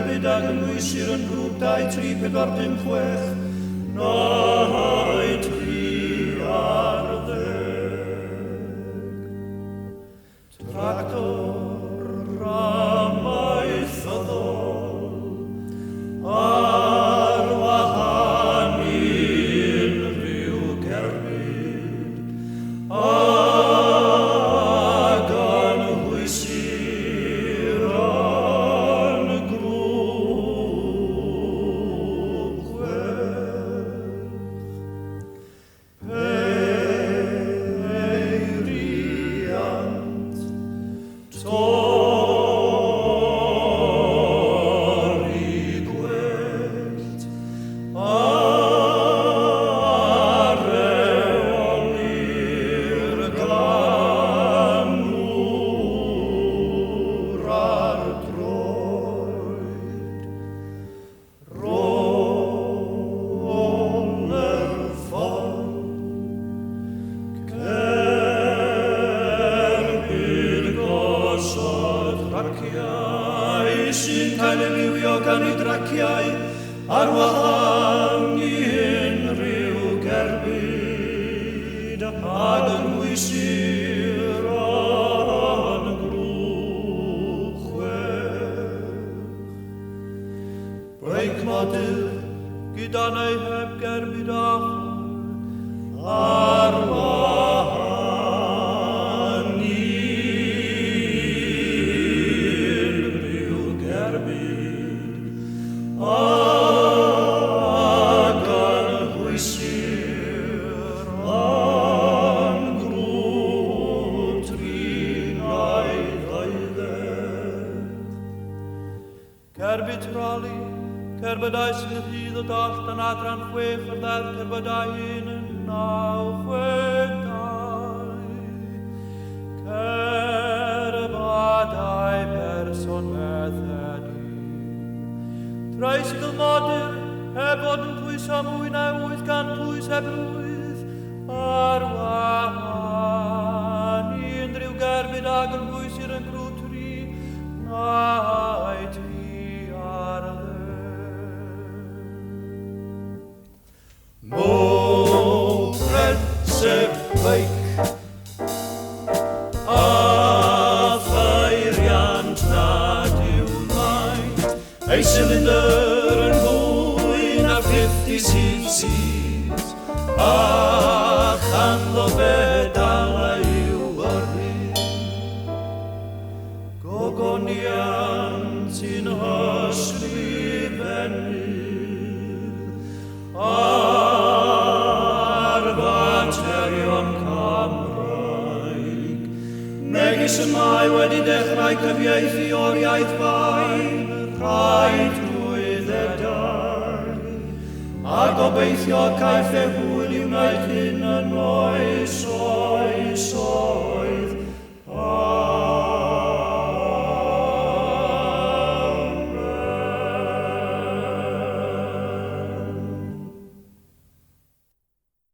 gerbyd ag yn wysir yn grŵp 2-3-4-5-6. 9-3-10. Tractor amaethyddol ar wahân unrhyw gerbyd ag yn wysir yn grŵp 6. Peiriant torri gwellt arreolir glanwr ar droed. Rôl gerbyd gosod draciau sy'n cael ei liwio gan ei draciau ar wahân i unrhyw gerbyd ag yn wysir yn grŵp 6. Breicnodydd gyda neu heb gerbyd ar wahân i unrhyw gerbyd ag yn wysir yn grŵp 3-9-12. Gerbyd troli, cerbydau sy'n y fydd o doll yn adran 6 o'r ddedd cerbydau 1-9-6-2. Cerbydau person meddedi. Tricycle modur, heb fod yn pwyso mwy na 8 gan pwys heb lwydd ar wahân i unrhyw gerbyd ag yn bwysir yn grŵp 3-9-10. Mowbred sef beic a pheiriant nad yw maint ei cylinder yn fwy na 50 cc's a chanddo fe dal i'w yrru. Gogoniant sy'n hysgrifennu ar faterion Camraeg, megis y mae wedi dechrau cyfieithu o'r iaith fain, rhai drwydd edar, a gobeithio caiff e hwyl i'w wneud hyn yn oes.